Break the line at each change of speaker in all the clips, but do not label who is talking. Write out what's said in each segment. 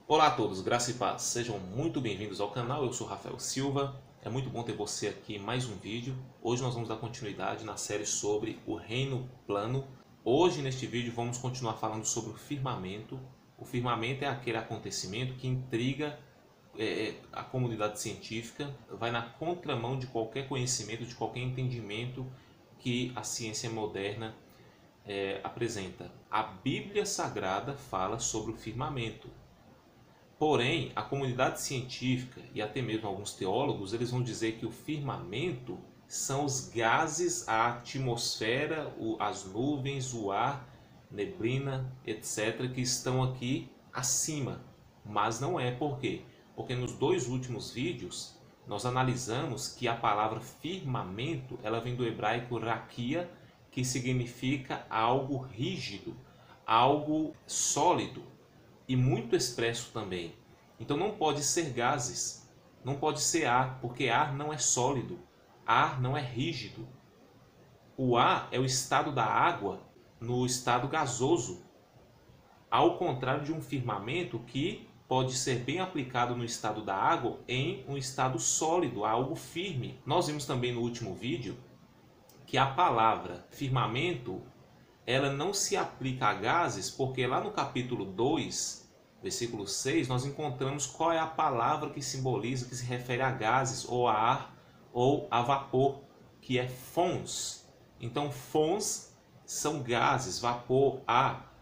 Olá a todos, graça e paz, sejam muito bem-vindos ao canal, eu sou Rafael Silva, é muito bom ter você aqui em mais um vídeo. Hoje nós vamos dar continuidade na série sobre o reino plano. Hoje neste vídeo vamos continuar falando sobre o firmamento. O firmamento é aquele acontecimento que intriga a comunidade científica, vai na contramão de qualquer conhecimento, de qualquer entendimento que a ciência moderna apresenta. A Bíblia Sagrada fala sobre o firmamento. Porém, a comunidade científica e até mesmo alguns teólogos, eles vão dizer que o firmamento são os gases, a atmosfera, as nuvens, o ar, neblina, etc., que estão aqui acima. Mas não é. Por quê? Porque nos dois últimos vídeos, nós analisamos que a palavra firmamento, ela vem do hebraico raquia, que significa algo rígido, algo sólido e muito expresso também. Então não pode ser gases, não pode ser ar, porque ar não é sólido, ar não é rígido. O ar é o estado da água no estado gasoso, ao contrário de um firmamento que pode ser bem aplicado no estado da água em um estado sólido, algo firme. Nós vimos também no último vídeo que a palavra firmamento ela não se aplica a gases, porque lá no capítulo 2, versículo 6, nós encontramos qual é a palavra que simboliza, que se refere a gases, ou a ar, ou a vapor, que é fons. Então, fons são gases, vapor, ar.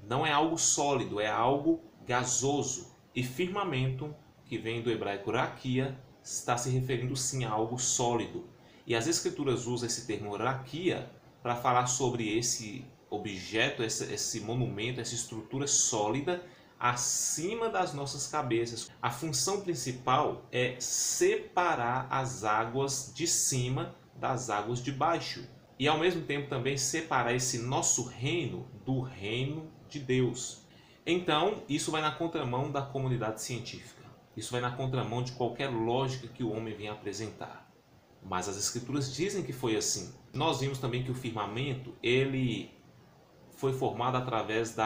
Não é algo sólido, é algo gasoso. E firmamento, que vem do hebraico raquia, está se referindo sim a algo sólido. E as escrituras usam esse termo raquia para falar sobre esse objeto, esse monumento, essa estrutura sólida acima das nossas cabeças. A função principal é separar as águas de cima das águas de baixo. E ao mesmo tempo também separar esse nosso reino do reino de Deus. Então, isso vai na contramão da comunidade científica. Isso vai na contramão de qualquer lógica que o homem venha apresentar. Mas as escrituras dizem que foi assim. Nós vimos também que o firmamento ele foi formado através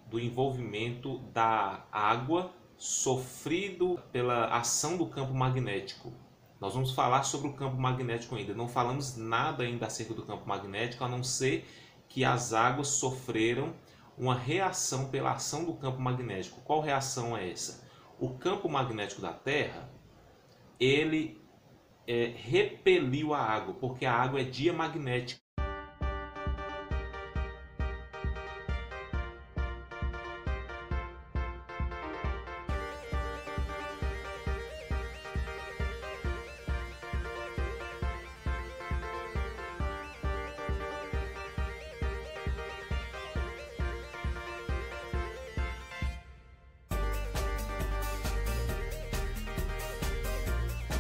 do envolvimento da água sofrido pela ação do campo magnético. Nós vamos falar sobre o campo magnético ainda. Não falamos nada ainda acerca do campo magnético, a não ser que as águas sofreram uma reação pela ação do campo magnético. Qual reação é essa? O campo magnético da Terra, ele repeliu a água, porque a água é diamagnética.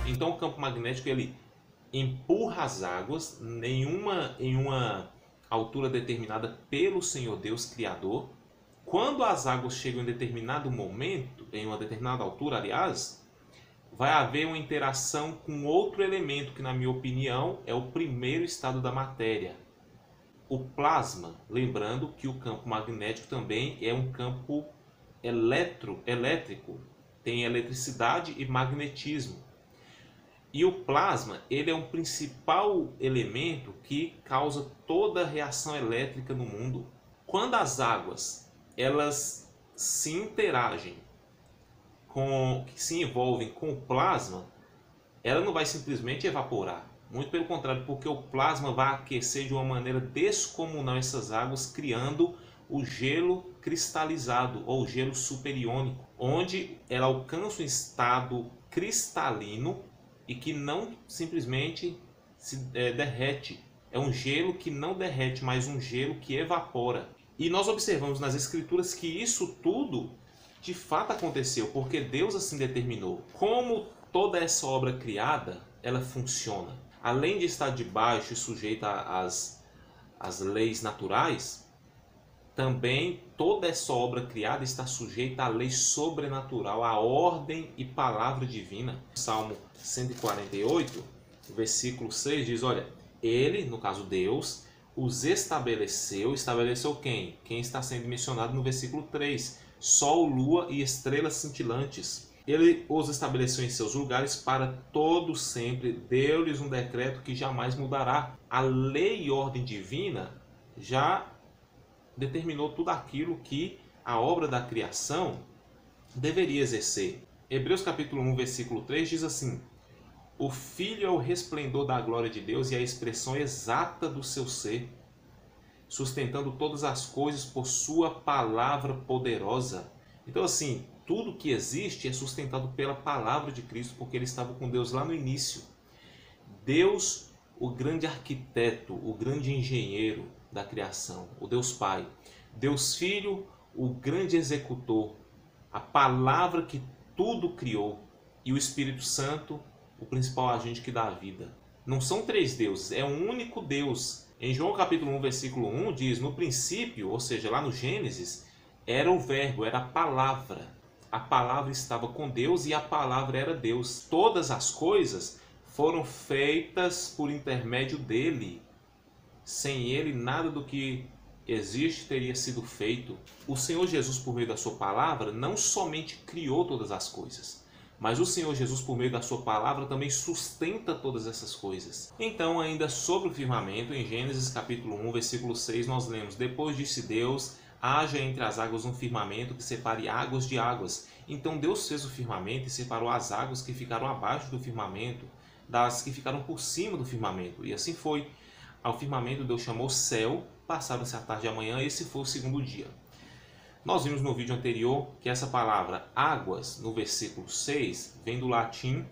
Então o campo magnético ele empurra as águas em uma altura determinada pelo Senhor Deus Criador. Quando as águas chegam em determinado momento, em uma determinada altura, aliás, vai haver uma interação com outro elemento que, na minha opinião, é o primeiro estado da matéria, o plasma. Lembrando que o campo magnético também é um campo elétrico, tem eletricidade e magnetismo. E o plasma, ele é um principal elemento que causa toda a reação elétrica no mundo. Quando as águas, elas se interagem, se envolvem com o plasma, ela não vai simplesmente evaporar. Muito pelo contrário, porque o plasma vai aquecer de uma maneira descomunal essas águas, criando o gelo cristalizado, ou gelo superiônico, onde ela alcança um estado cristalino, e que não simplesmente se derrete. É um gelo que não derrete, mas um gelo que evapora. E nós observamos nas escrituras que isso tudo de fato aconteceu, porque Deus assim determinou. Como toda essa obra criada, ela funciona. Além de estar debaixo e sujeita às leis naturais, também toda essa obra criada está sujeita à lei sobrenatural, à ordem e palavra divina. Salmo 148, versículo 6 diz, olha, ele, no caso Deus, os estabeleceu. Estabeleceu quem? Quem está sendo mencionado no versículo 3. sol, lua e estrelas cintilantes. Ele os estabeleceu em seus lugares para todo sempre, deu-lhes um decreto que jamais mudará. A lei e ordem divina já determinou tudo aquilo que a obra da criação deveria exercer. Hebreus capítulo 1, versículo 3 diz assim: o Filho é o resplendor da glória de Deus e a expressão exata do seu ser, sustentando todas as coisas por sua palavra poderosa. Então, assim, tudo que existe é sustentado pela palavra de Cristo, porque ele estava com Deus lá no início. Deus, o grande arquiteto, o grande engenheiro da criação, o Deus Pai. Deus Filho, o grande executor, a palavra que tudo criou. E o Espírito Santo, o principal agente que dá a vida. Não são três deuses, é um único Deus. Em João capítulo 1, versículo 1 diz: no princípio, ou seja, lá no Gênesis, era o verbo, era a palavra. A palavra estava com Deus e a palavra era Deus. Todas as coisas foram feitas por intermédio dele. Sem ele, nada do que existe teria sido feito. O Senhor Jesus, por meio da sua palavra, não somente criou todas as coisas, mas o Senhor Jesus, por meio da sua palavra, também sustenta todas essas coisas. Então, ainda sobre o firmamento, em Gênesis capítulo 1, versículo 6, nós lemos: depois disse Deus: haja entre as águas um firmamento que separe águas de águas. Então Deus fez o firmamento e separou as águas que ficaram abaixo do firmamento das que ficaram por cima do firmamento. E assim foi. Ao firmamento Deus chamou céu, passaram-se a tarde e a manhã, esse foi o segundo dia. Nós vimos no vídeo anterior que essa palavra águas, no versículo 6, vem do latim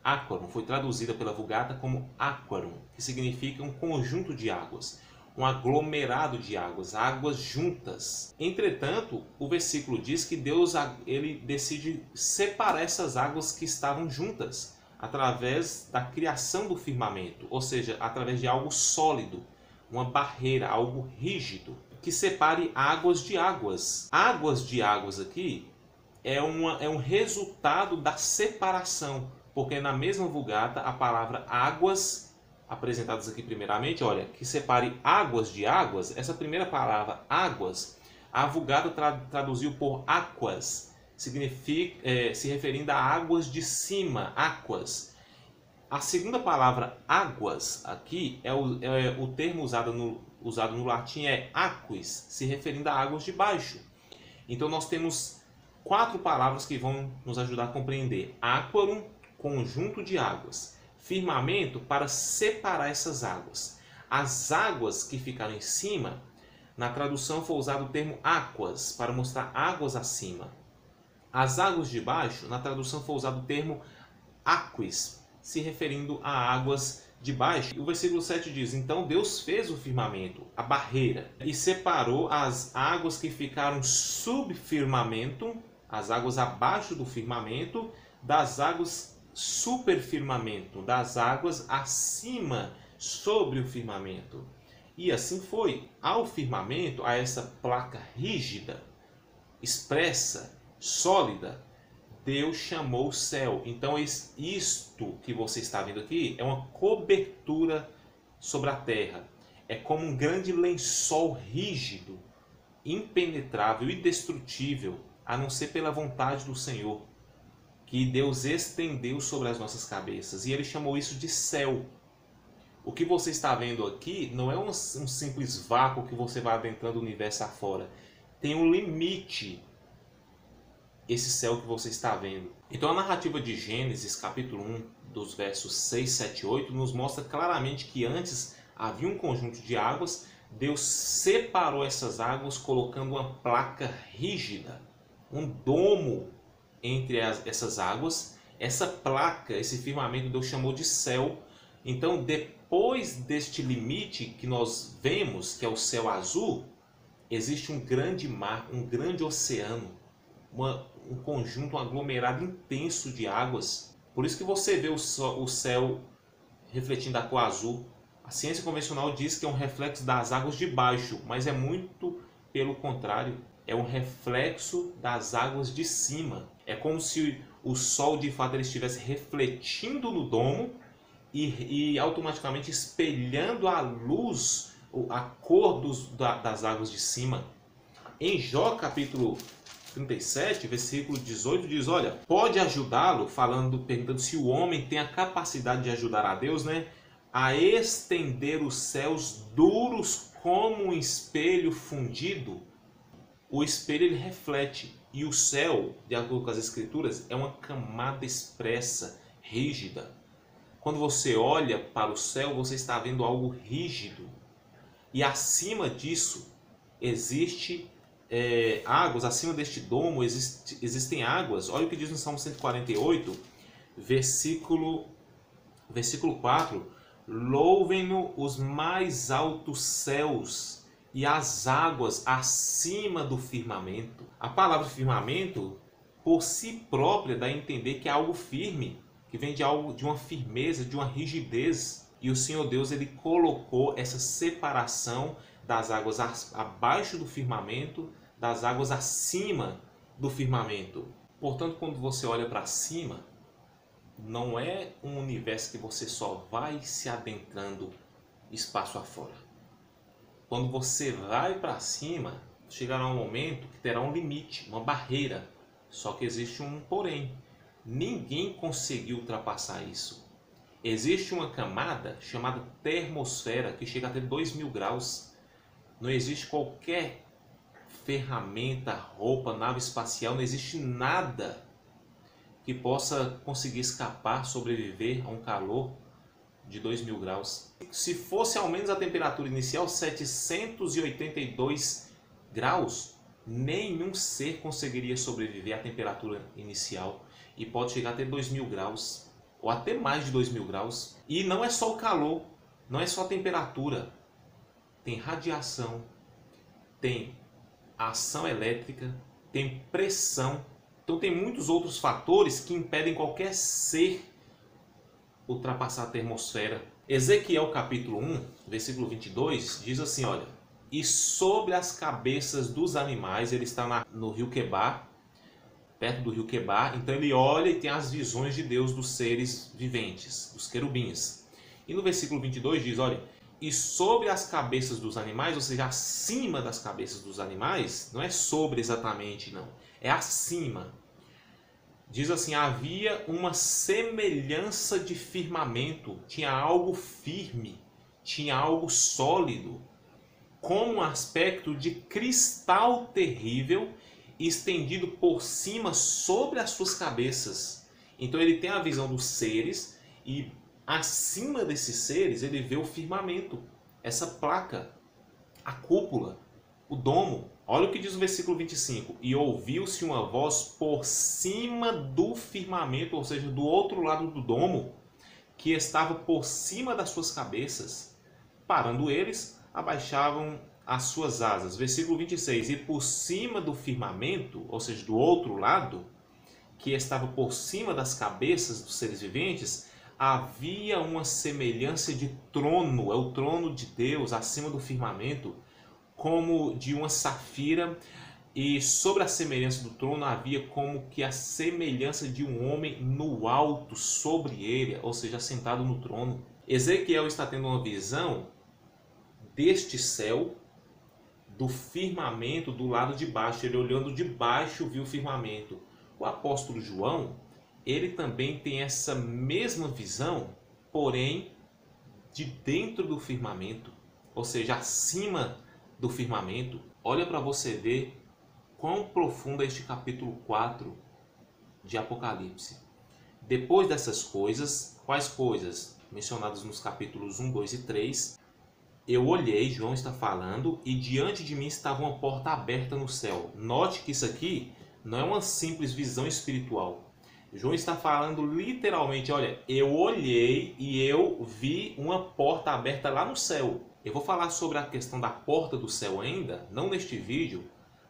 aquarum, foi traduzida pela Vulgata como aquarum, que significa um conjunto de águas, um aglomerado de águas, águas juntas. Entretanto, o versículo diz que Deus ele decide separar essas águas que estavam juntas através da criação do firmamento, ou seja, através de algo sólido, uma barreira, algo rígido, que separe águas de águas. Águas de águas aqui é um resultado da separação, porque na mesma Vulgata a palavra águas, apresentadas aqui primeiramente, olha, que separe águas de águas, essa primeira palavra águas, a Vulgata traduziu por aquas, significa, se referindo a águas de cima, aquas. A segunda palavra águas aqui é o termo usado no latim é aquis, se referindo a águas de baixo. Então nós temos 4 palavras que vão nos ajudar a compreender: aquarum, conjunto de águas; firmamento, para separar essas águas; as águas que ficaram em cima, na tradução foi usado o termo aquas, para mostrar águas acima; as águas de baixo, na tradução foi usado o termo aquis, se referindo a águas de baixo. E o versículo 7 diz: então Deus fez o firmamento, a barreira, e separou as águas que ficaram sob firmamento, as águas abaixo do firmamento, das águas superfirmamento, das águas acima, sobre o firmamento. E assim foi. Ao firmamento, a essa placa rígida, expressa, sólida, Deus chamou o céu. Então isto que você está vendo aqui é uma cobertura sobre a terra. É como um grande lençol rígido, impenetrável, indestrutível, a não ser pela vontade do Senhor, que Deus estendeu sobre as nossas cabeças. E ele chamou isso de céu. O que você está vendo aqui não é um simples vácuo que você vai adentrando o universo afora. Tem um limite, esse céu que você está vendo. Então a narrativa de Gênesis, capítulo 1, dos versos 6, 7 e 8, nos mostra claramente que antes havia um conjunto de águas. Deus separou essas águas colocando uma placa rígida, um domo entre essas águas. Essa placa, esse firmamento, Deus chamou de céu. Então, depois deste limite que nós vemos, que é o céu azul, existe um grande mar, um grande oceano, um conjunto, um aglomerado intenso de águas. Por isso que você vê o céu refletindo a cor azul. A ciência convencional diz que é um reflexo das águas de baixo, mas é muito pelo contrário. É um reflexo das águas de cima. É como se o sol de fato ele estivesse refletindo no domo e automaticamente espelhando a luz, a cor das águas de cima. Em Jó capítulo 37, versículo 18 diz, olha, pode ajudá-lo, perguntando se o homem tem a capacidade de ajudar a Deus, né, a estender os céus duros como um espelho fundido. O espelho ele reflete, e o céu, de acordo com as escrituras, é uma camada espessa, rígida. Quando você olha para o céu, você está vendo algo rígido. E acima disso, existe águas, acima deste domo existem águas. Olha o que diz no Salmo 148, versículo 4. Louvem-no os mais altos céus e as águas acima do firmamento. A palavra firmamento, por si própria, dá a entender que é algo firme, que vem de uma firmeza, de uma rigidez. E o Senhor Deus ele colocou essa separação das águas abaixo do firmamento, das águas acima do firmamento. Portanto, quando você olha para cima, não é um universo que você só vai se adentrando espaço afora. Quando você vai para cima, chegará um momento que terá um limite, uma barreira. Só que existe um porém. Ninguém conseguiu ultrapassar isso. Existe uma camada chamada termosfera que chega até 2000 graus. Não existe qualquer ferramenta, roupa, nave espacial, não existe nada que possa conseguir escapar, sobreviver a um calor de 2000 graus. Se fosse ao menos a temperatura inicial, 782 graus, nenhum ser conseguiria sobreviver à temperatura inicial. E pode chegar até 2000 graus, ou até mais de 2000 graus. E não é só o calor, não é só a temperatura. Tem radiação, tem ação elétrica, tem pressão. Então tem muitos outros fatores que impedem qualquer ser ultrapassar a termosfera. Ezequiel capítulo 1, versículo 22, diz assim, olha, e sobre as cabeças dos animais, ele está no rio Quebar, perto do rio Quebar, então ele olha e tem as visões de Deus dos seres viventes, dos querubins. E no versículo 22 diz, olha, e sobre as cabeças dos animais, ou seja, acima das cabeças dos animais, não é sobre exatamente não, é acima. Diz assim, havia uma semelhança de firmamento, tinha algo firme, tinha algo sólido, com um aspecto de cristal terrível, estendido por cima sobre as suas cabeças. Então ele tem a visão dos seres e acima desses seres ele vê o firmamento, essa placa, a cúpula, o domo. Olha o que diz o versículo 25. E ouviu-se uma voz por cima do firmamento, ou seja, do outro lado do domo, que estava por cima das suas cabeças. Parando eles, abaixavam as suas asas. Versículo 26. E por cima do firmamento, ou seja, do outro lado, que estava por cima das cabeças dos seres viventes, havia uma semelhança de trono, é o trono de Deus acima do firmamento, como de uma safira, e sobre a semelhança do trono havia como que a semelhança de um homem no alto sobre ele, ou seja, sentado no trono. Ezequiel está tendo uma visão deste céu, do firmamento do lado de baixo, ele olhando de baixo viu o firmamento. O apóstolo João, ele também tem essa mesma visão, porém de dentro do firmamento, ou seja, acima do firmamento. Olha para você ver quão profundo é este capítulo 4 de Apocalipse. Depois dessas coisas, quais coisas? Mencionadas nos capítulos 1, 2 e 3. Eu olhei, João está falando, e diante de mim estava uma porta aberta no céu. Note que isso aqui não é uma simples visão espiritual. João está falando literalmente, olha, eu olhei e eu vi uma porta aberta lá no céu. Eu vou falar sobre a questão da porta do céu ainda, não neste vídeo,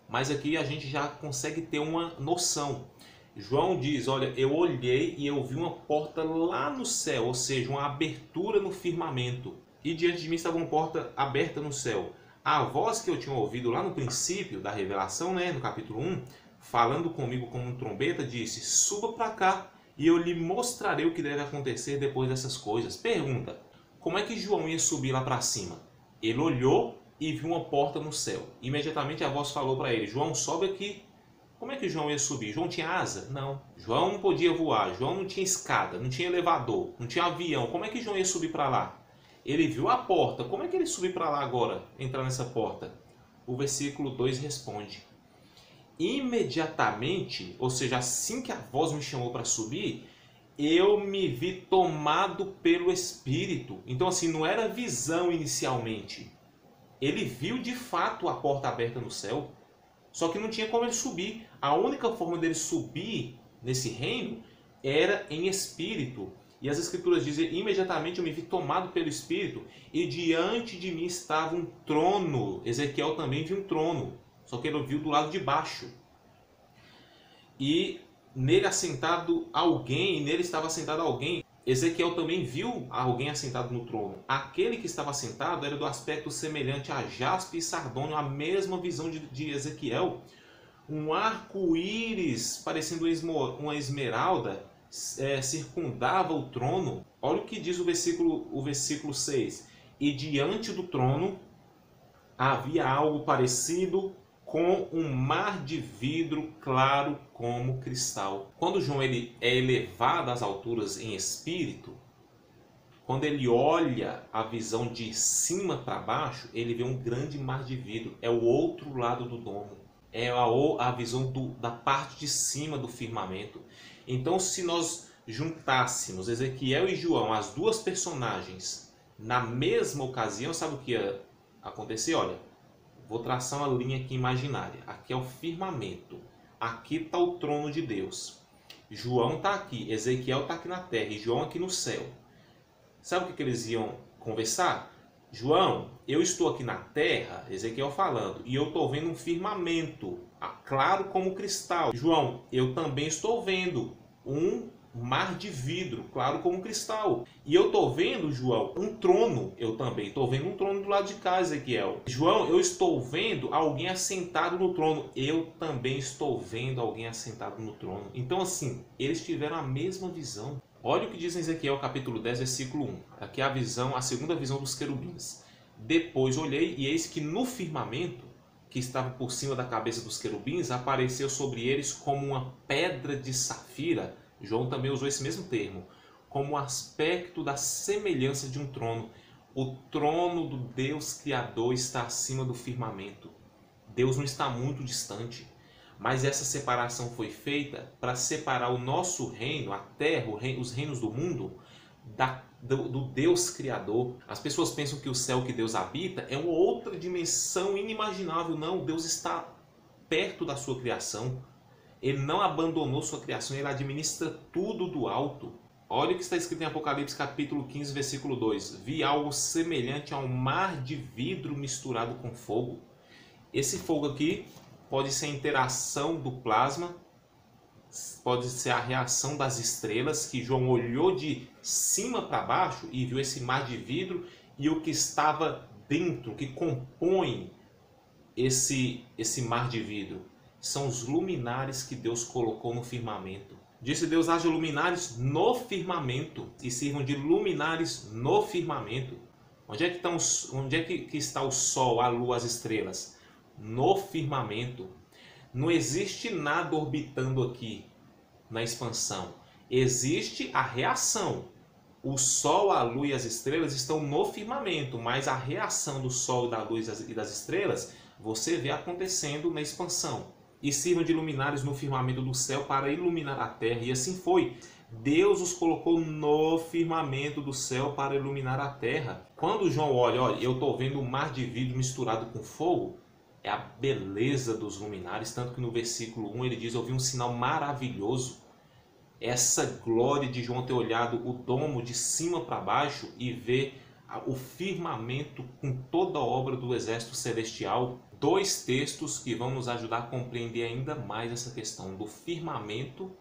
mas aqui a gente já consegue ter uma noção. João diz, olha, eu olhei e eu vi uma porta lá no céu, ou seja, uma abertura no firmamento. E diante de mim estava uma porta aberta no céu. A voz que eu tinha ouvido lá no princípio da revelação, no capítulo 1, falando comigo como um trombeta, disse, suba para cá e eu lhe mostrarei o que deve acontecer depois dessas coisas. Pergunta, como é que João ia subir lá para cima? Ele olhou e viu uma porta no céu. Imediatamente a voz falou para ele, João, sobe aqui. Como é que João ia subir? João tinha asa? Não. João não podia voar, João não tinha escada, não tinha elevador, não tinha avião. Como é que João ia subir para lá? Ele viu a porta. Como é que ele subiu para lá agora, entrar nessa porta? O versículo 2 responde: imediatamente, ou seja, assim que a voz me chamou para subir, eu me vi tomado pelo Espírito. Então assim, não era visão inicialmente. Ele viu de fato a porta aberta no céu, só que não tinha como ele subir. A única forma dele subir nesse reino era em espírito. E as escrituras dizem: imediatamente eu me vi tomado pelo Espírito, e diante de mim estava um trono. Ezequiel também viu um trono, só que ele viu do lado de baixo. E nele assentado alguém, e nele estava assentado alguém. Ezequiel também viu alguém assentado no trono. Aquele que estava assentado era do aspecto semelhante a jaspe e sardônio, a mesma visão de Ezequiel. Um arco-íris parecendo uma esmeralda circundava o trono. Olha o que diz o versículo 6. E diante do trono havia algo parecido com um mar de vidro claro como cristal. Quando João ele é elevado às alturas em espírito, quando ele olha a visão de cima para baixo, ele vê um grande mar de vidro. É o outro lado do domo. É a visão da parte de cima do firmamento. Então, se nós juntássemos Ezequiel e João, as duas personagens, na mesma ocasião, sabe o que ia acontecer? Olha, vou traçar uma linha aqui imaginária. Aqui é o firmamento. Aqui está o trono de Deus. João está aqui, Ezequiel está aqui na terra e João aqui no céu. Sabe o que eles iam conversar? João, eu estou aqui na terra, Ezequiel falando, e eu estou vendo um firmamento, claro como cristal. João, eu também estou vendo um mar de vidro, claro como cristal. E eu estou vendo, João, um trono. Eu também estou vendo um trono do lado de cá, Ezequiel. João, eu estou vendo alguém assentado no trono. Eu também estou vendo alguém assentado no trono. Então assim, eles tiveram a mesma visão. Olha o que diz em Ezequiel capítulo 10, versículo 1. Aqui é a segunda visão dos querubins. Depois olhei e eis que no firmamento, que estava por cima da cabeça dos querubins, apareceu sobre eles como uma pedra de safira. João também usou esse mesmo termo. Como o aspecto da semelhança de um trono. O trono do Deus Criador está acima do firmamento. Deus não está muito distante. Mas essa separação foi feita para separar o nosso reino, a terra, os reinos do mundo, do Deus Criador. As pessoas pensam que o céu que Deus habita é uma outra dimensão inimaginável. Não, Deus está perto da sua criação. Ele não abandonou sua criação, ele administra tudo do alto. Olha o que está escrito em Apocalipse capítulo 15, versículo 2. Vi algo semelhante a um mar de vidro misturado com fogo. Esse fogo aqui pode ser a interação do plasma, pode ser a reação das estrelas, que João olhou de cima para baixo e viu esse mar de vidro, e o que estava dentro, que compõe esse mar de vidro, são os luminares que Deus colocou no firmamento. Disse Deus: haja luminares no firmamento, e sirvam de luminares no firmamento. Onde é que está o sol, a lua, as estrelas? No firmamento. Não existe nada orbitando aqui na expansão. Existe a reação. O sol, a lua e as estrelas estão no firmamento, mas a reação do sol, da luz e das estrelas você vê acontecendo na expansão. E sirvam de luminares no firmamento do céu para iluminar a terra. E assim foi. Deus os colocou no firmamento do céu para iluminar a terra. Quando João olha, eu estou vendo um mar de vidro misturado com fogo, é a beleza dos luminares, tanto que no versículo 1 ele diz: eu vi um sinal maravilhoso. Essa glória de João ter olhado o domo de cima para baixo e ver o firmamento com toda a obra do exército celestial. Dois textos que vão nos ajudar a compreender ainda mais essa questão do firmamento,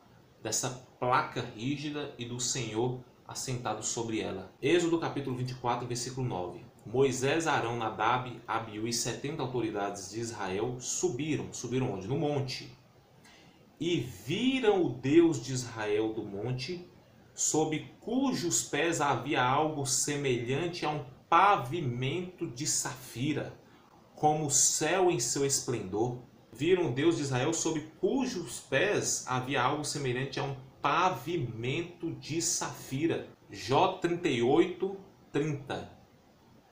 dessa placa rígida, e do Senhor assentado sobre ela. Êxodo capítulo 24, versículo 9. Moisés, Arão, Nadab, Abiú e 70 autoridades de Israel subiram onde? No monte. E viram o Deus de Israel do monte, sob cujos pés havia algo semelhante a um pavimento de safira, como o céu em seu esplendor. viram o Deus de Israel sobre cujos pés havia algo semelhante a um pavimento de safira. Jó 38, 30.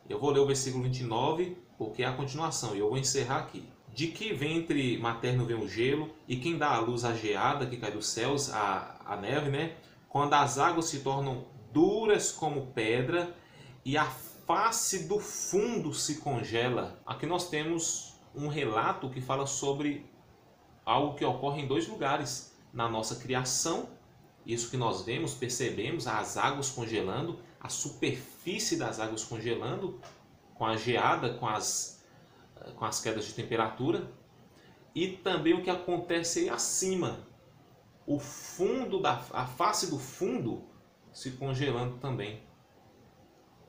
Eu vou ler o versículo 29, porque é a continuação, e eu vou encerrar aqui. De que ventre materno vem o gelo, e quem dá à luz a geada que cai dos céus, a neve, né? Quando as águas se tornam duras como pedra, e a face do fundo se congela. Aqui nós temos um relato que fala sobre algo que ocorre em dois lugares. Na nossa criação, isso que nós vemos, percebemos, as águas congelando, a superfície das águas congelando, com a geada, com as quedas de temperatura, e também o que acontece aí acima, o fundo a face do fundo se congelando também.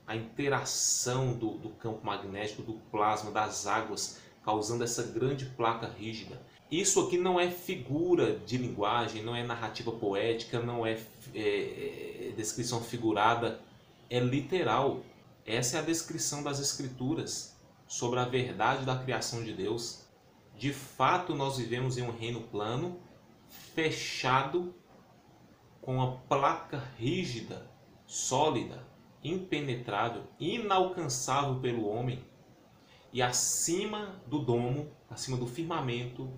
A interação do campo magnético, do plasma, das águas, causando essa grande placa rígida. Isso aqui não é figura de linguagem, não é narrativa poética, não é descrição figurada, é literal. Essa é a descrição das Escrituras sobre a verdade da criação de Deus. De fato, nós vivemos em um reino plano, fechado, com uma placa rígida, sólida, impenetrável, inalcançável pelo homem. E acima do domo, acima do firmamento,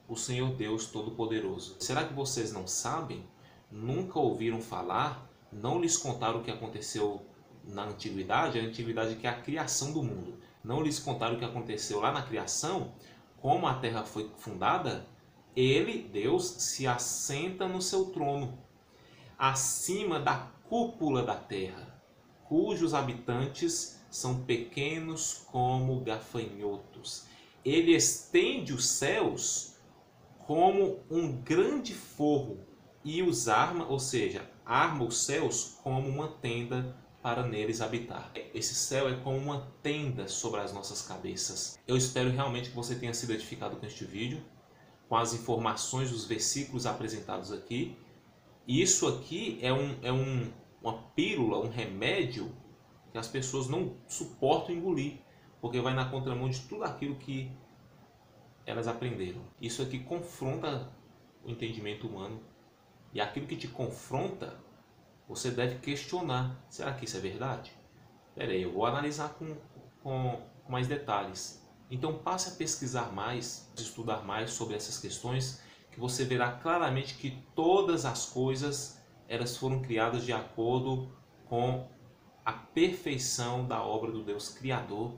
o Senhor Deus Todo-Poderoso. Será que vocês não sabem? Nunca ouviram falar? Não lhes contaram o que aconteceu na antiguidade? A antiguidade que é a criação do mundo. Não lhes contaram o que aconteceu lá na criação? Como a terra foi fundada? Ele, Deus, se assenta no seu trono, acima da cúpula da terra, cujos habitantes são pequenos como gafanhotos. Ele estende os céus como um grande forro e os arma, ou seja, arma os céus como uma tenda para neles habitar. Esse céu é como uma tenda sobre as nossas cabeças. Eu espero realmente que você tenha sido edificado com este vídeo, com as informações dos versículos apresentados aqui. Isso aqui é uma pílula, um remédio que as pessoas não suportam engolir, porque vai na contramão de tudo aquilo que elas aprenderam. Isso aqui confronta o entendimento humano, e aquilo que te confronta, você deve questionar. Será que isso é verdade? Espera aí, eu vou analisar com mais detalhes. Então passe a pesquisar mais, estudar mais sobre essas questões, que você verá claramente que todas as coisas elas foram criadas de acordo com a perfeição da obra do Deus Criador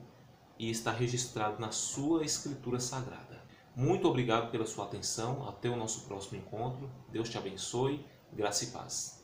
e está registrado na sua Escritura Sagrada. Muito obrigado pela sua atenção. Até o nosso próximo encontro. Deus te abençoe. Graça e paz.